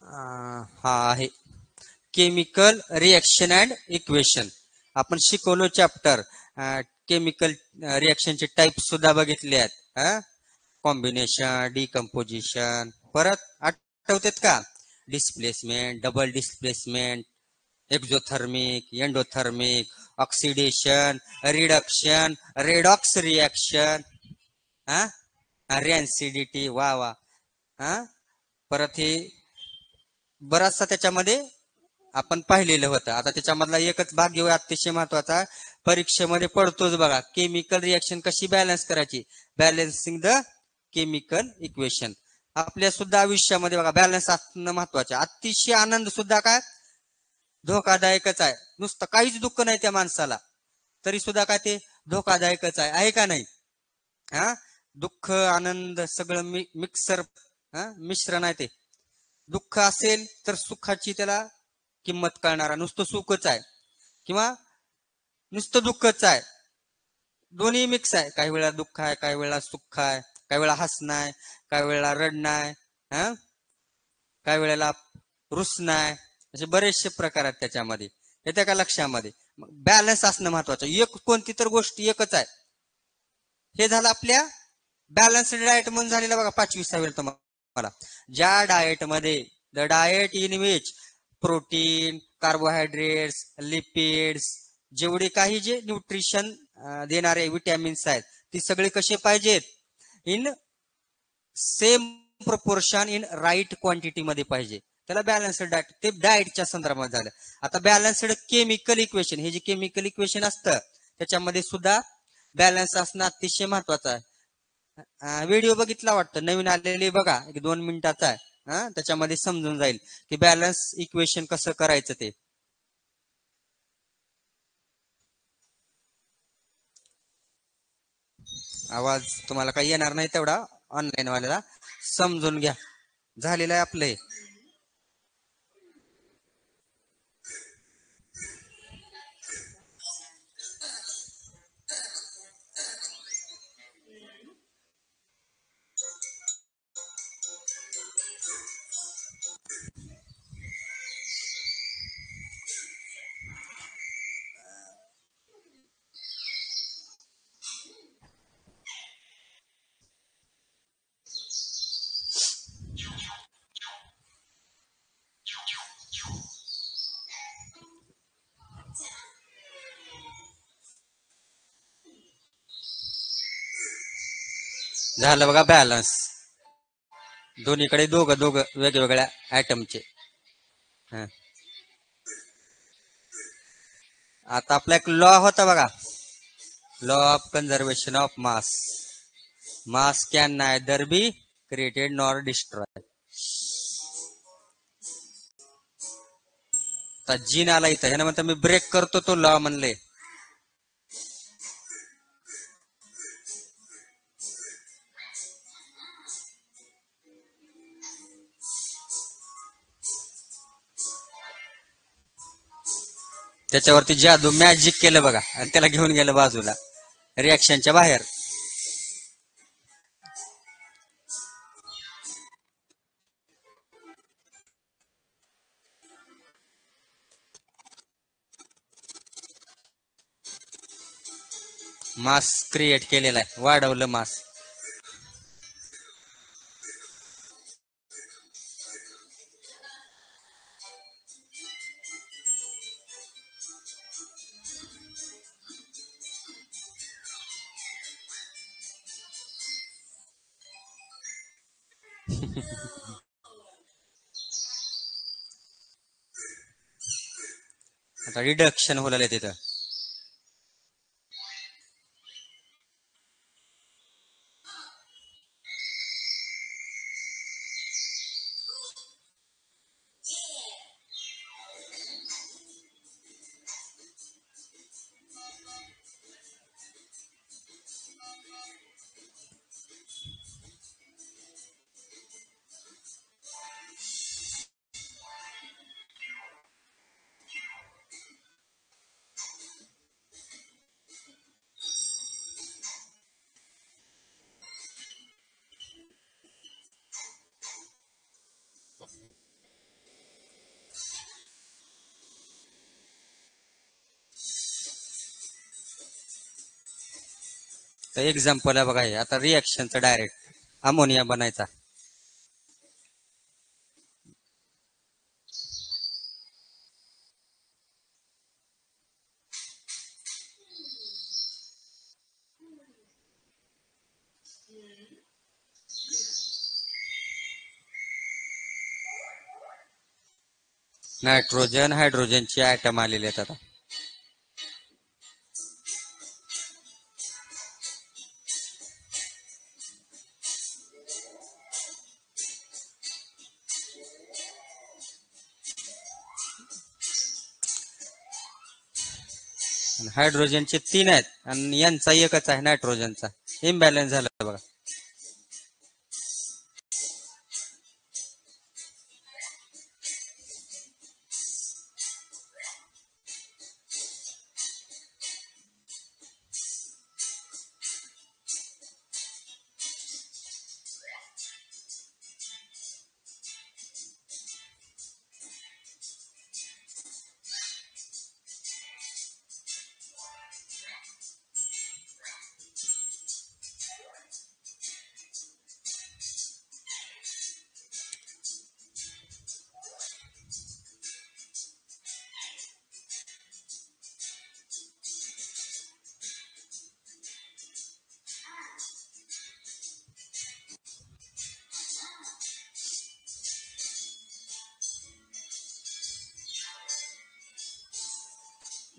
हा आहे chemical reaction and equation. आपण शिकवलो चॅप्टर. केमिकल रिएक्शनचे टाईप सुद्धा बघितले आहेत. कॉम्बिनेशन, डिकम्पोजिशन, परत आठवतात का? Displacement, double displacement, exothermic, endothermic, oxidation, reduction, redox reaction, हा रॅन्सिडिटी. वा वा. हा परत हे बराचसा त्याच्यामध्ये आपण पाहिलेलं होतं. आता त्याच्यामधला एकच भाग घेऊ, अतिशय महत्वाचा, परीक्षेमध्ये पडतोच बघा. केमिकल रिएक्शन कशी बॅलन्स करायची, बॅलन्सिंग द केमिकल इक्वेशन. आपल्या सुद्धा आयुष्यामध्ये बघा बॅलन्स असणं महत्वाचे. अतिशय आनंद सुद्धा काय धोकादायकच आहे. नुसतं काहीच दुःख नाही त्या माणसाला, तरी सुद्धा काय ते धोकादायकच आहे का नाही? हा दुःख आनंद सगळं मिक्सर, मिश्रण आहे ते. दुःख असेल तर सुखाची त्याला किंमत कळणारा, नुसतं सुखच आहे किंवा नुसतं दुःखच आहे, दोन्ही मिक्स आहे. काही वेळा दुःख आहे, काही वेळा सुख आहे, काही वेळा हसणं आहे, काही वेळा रडणं आहे, काही वेळेला रुसणं आहे. असे बरेचसे प्रकार आहेत त्याच्यामध्ये. येत्या का लक्षामध्ये? बॅलन्स असणं महत्वाचं. एक कोणती तर गोष्ट एकच आहे. हे झालं आपल्या बॅलन्स्ड डाएट म्हणून झालेलं बघा 5वी 6वी तुम्हाला. ज्या डाएट मध्ये, the diet in which protein, carbohydrates, lipids, जेवढे काही जे न्यूट्रिशन देणारे विटॅमिन्स आहेत, ती सगळे कसे पाहिजेत? In same proportion, in right quantity मध्ये पाहिजे. त्याला बॅलन्स्ड डाएट. ते डाएटच्या संदर्भात झालं. आता बॅलन्स्ड केमिकल इक्वेशन, हे जे केमिकल इक्वेशन असतं त्याच्यामध्ये सुद्धा बॅलन्स असणं अतिशय महत्वाचं आहे. व्हिडिओ बघितला वाटतं, नवीन आलेले बघा, 1-2 मिनिटाचा आहे. त्याच्यामध्ये समजून जाईल की बॅलन्स इक्वेशन कसं करायचं ते. आवाज तुम्हाला काही येणार नाही तेवढा ऑनलाईन वाल्याला, समजून घ्या. झालेलं आहे आपलं हे. झालं बघा बॅलन्स. दोन्हीकडे दोघं दोघं वेगवेगळ्या ऍटमचे. आता आपला एक लॉ होता बघा, law of conservation of mass. Mass can neither be created nor destroy. Gene आला इथं, ह्यानं म्हणतं मी ब्रेक करतो तो लॉ म्हणले. त्याच्यावरती जादू मॅजिक केलं बघा आणि त्याला घेऊन गेलं बाजूला, रिएक्शनच्या बाहेर. मास क्रिएट केलेला आहे, वाढवलं मास. आता रिडक्शन होलेलं तिथं. तर एक्झाम्पल आहे बघा हे. आता रिॲक्शनचं डायरेक्ट अमोनिया बनायचा. नायट्रोजन हायड्रोजनचे ऍटम आलेले आहेत आता. हायड्रोजनचे 3 आहेत आणि यांचा एकच आहे नायट्रोजनचा. इम्बॅलन्स झालं बघा.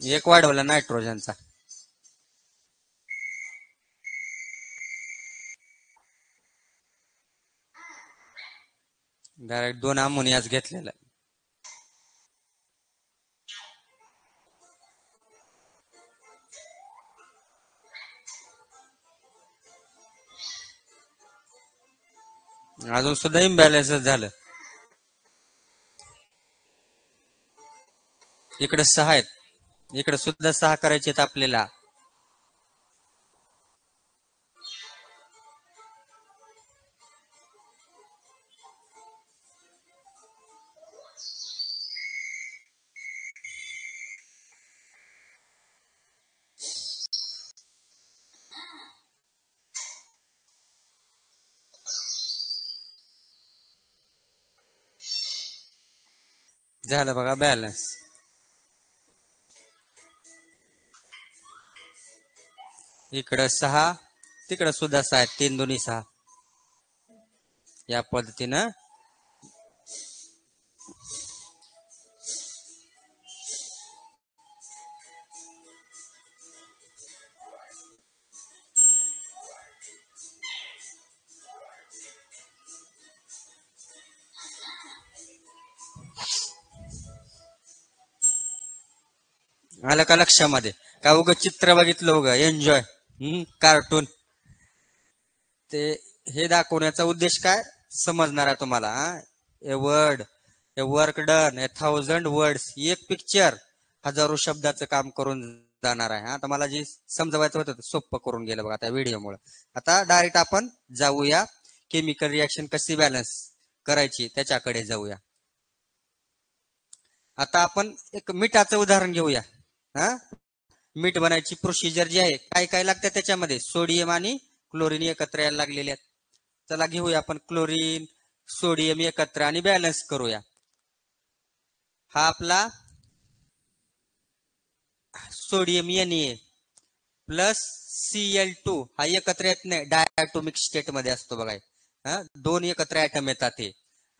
एक वाढवला नायट्रोजनचा. डायरेक्ट 2 अमोनियाच घेतलेला. अजून सुद्धा इम्बॅलन्सच झालं. इकडे 6 आहेत. इकडे सुद्धा 6 करायचे आहेत आपल्याला. झालं बघा बॅलन्स. इकडं 6, तिकडं सुद्धा 6 आहेत. 3 2 6. या पद्धतीनं आलं का लक्षामध्ये? का उग चित्र बघितलं उग एन्जॉय कार्टून. ते हे दाखवण्याचा उद्देश काय समजणार आहे तुम्हाला. A word, A work done, 1000 words. एक पिक्चर 1000 शब्दाचं काम करून जाणार आहे. आता मला जे समजवायचं होतं ते सोपं करून गेलं बघा त्या व्हिडिओमुळे. आता डायरेक्ट आपण जाऊया केमिकल रिॲक्शन कशी बॅलन्स करायची त्याच्याकडे जाऊया. आता आपण एक मिठाचं उदाहरण घेऊया. मीठ बनायची प्रोसिजर जी आहे, काय काय लागतं त्याच्यामध्ये. सोडियम आणि क्लोरीन एकत्र यायला लागलेले आहेत. चला घेऊया आपण क्लोरीन सोडियम एकत्र आणि बॅलन्स करूया. हा आपला सोडियम Na प्लस Cl2 हा एकत्र येत नाही, डायटोमिक स्टेट मध्ये असतो बघा. 2 एकत्र ऍटम येतात हे.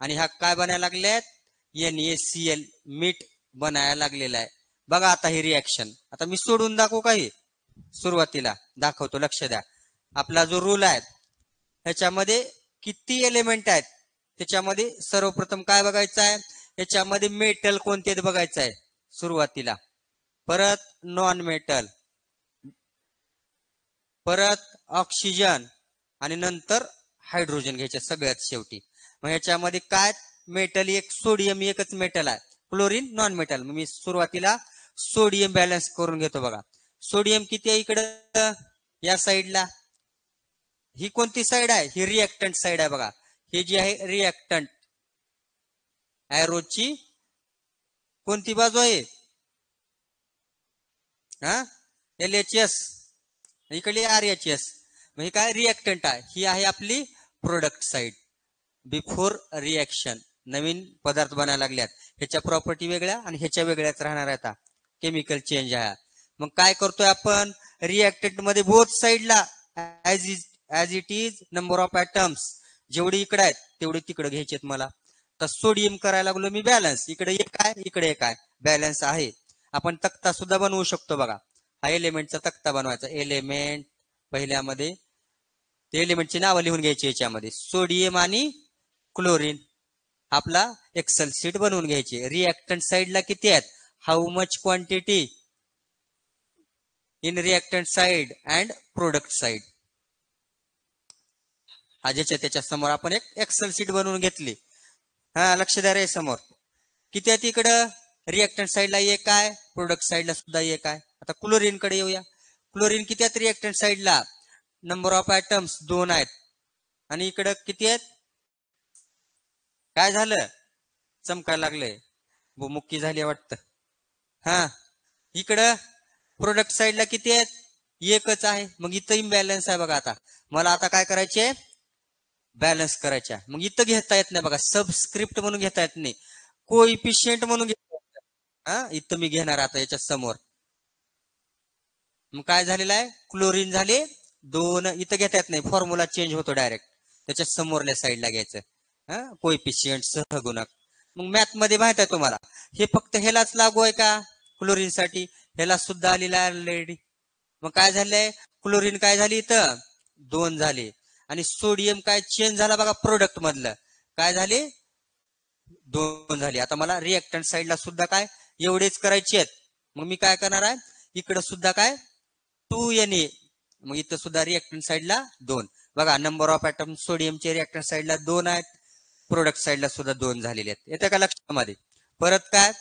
आणि हा काय बनायला लागलेत, NaCl मीठ बनायला लागलेला आहे बघा. आता ही रिॲक्शन आता मी सोडून दाखवू काही सुरुवातीला दाखवतो, लक्ष द्या. आपला जो रूल आहे ह्याच्यामध्ये किती एलिमेंट आहेत, त्याच्यामध्ये सर्वप्रथम काय बघायचं आहे, याच्यामध्ये मेटल कोणते बघायचं आहे सुरुवातीला. परत नॉन मेटल, परत ऑक्सिजन आणि नंतर हायड्रोजन घ्यायचे सगळ्यात शेवटी. मग ह्याच्यामध्ये काय मेटल एक, सोडियम एकच मेटल आहे, क्लोरीन नॉन मेटल. मी सुरुवातीला सोडियम बॅलन्स करून घेतो बघा. सोडियम किती आहे इकडं या साईडला. ही कोणती साईड आहे, ही रिएक्टंट साईड आहे बघा. ही जी आहे रिएक्टंट, एरोची कोणती बाजू आहे, LHS, इकडे RHS. म्हणजे काय रिएक्टंट आहे, ही आहे आपली प्रोडक्ट साइड. बिफोर रिएक्शन नवीन पदार्थ बनायला लागल्यात, ह्याच्या प्रॉपर्टी वेगळ्या आणि ह्याच्या वेगळ्याच राहणार आहेत. केमिकल चेंज आहे. मग काय करतोय आपण, रिएक्टंट मध्ये बोथ साइडला as it is number of atoms जेवढी इकडे आहेत तेवढी तिकडे घ्यायचेत मला. तर सोडियम करायला लागलो मी बॅलन्स, इकडे एक आहे इकडे एक आहे, बॅलन्स आहे. आपण तक्ता सुद्धा बनवू शकतो बघा. हा एलिमेंटचा तक्ता बनवायचा. एलिमेंट पहिल्यामध्ये ते एलिमेंटची नावं लिहून घ्यायची, याच्यामध्ये सोडियम आणि क्लोरीन. आपला एक्सेल शीट बनवून घ्यायची. रिएक्टंट साइडला किती आहेत, how much quantity in reactant side and product side. ज्याच्या त्याच्या समोर आपण एक एक्सेल शीट बनवून घेतली. लक्ष द्या रे, समोर किती आहे तिकडं, रिएक्टंट साइडला एक आहे, प्रोडक्ट साइडला सुद्धा एक आहे. आता क्लोरीन कडे येऊया. क्लोरीन किती आहेत रिएक्टंट साइडला, नंबर ऑफ ऍटम्स 2 आहेत. आणि इकडं किती आहेत, काय झालं, चमकायला लागलंय, मुक्की झाली वाटतं. इकडं प्रोडक्ट साइडला किती आहेत, एकच आहे. मग इथं इम्बॅलन्स आहे बघा. आता मला आता काय करायचे, बॅलन्स करायच्या. मग इथं घेता येत नाही बघा, सबस्क्रिप्ट म्हणून घेता येत नाही, कोइफिशियंट म्हणून घेता. इथं मी घेणार आता याच्या समोर. मग काय झालेलं आहे, क्लोरीन झाले 2, इथं घेता येत नाही, फॉर्म्युला चेंज होतो डायरेक्ट. त्याच्या समोरल्या साईडला घ्यायचं, कोइफिशियंट सहगुणक. मग मॅथ मध्ये माहित आहे तुम्हाला, हे फक्त ह्यालाच लागू आहे का, क्लोरीन साठी ह्याला सुद्धा आलेला आहे ऑलरेडी. मग काय झालंय, क्लोरीन काय झाली इथं 2 झाले, आणि सोडियम काय चेंज झाला बघा, प्रोडक्ट मधलं काय झाले 2 झाले. आता मला रिएक्टंट साइडला सुद्धा काय एवढेच करायचे आहेत. मग मी काय करणार आहे, इकडे सुद्धा काय 2Na. मग इथं सुद्धा रिएक्टंट साइडला 2 बघा. नंबर ऑफ ऍटम सोडियमचे रिएक्टंट साइडला 2 आहेत, प्रोडक्ट साइडला सुद्धा 2 झालेले आहेत. येतं का लक्षामध्ये. परत काय,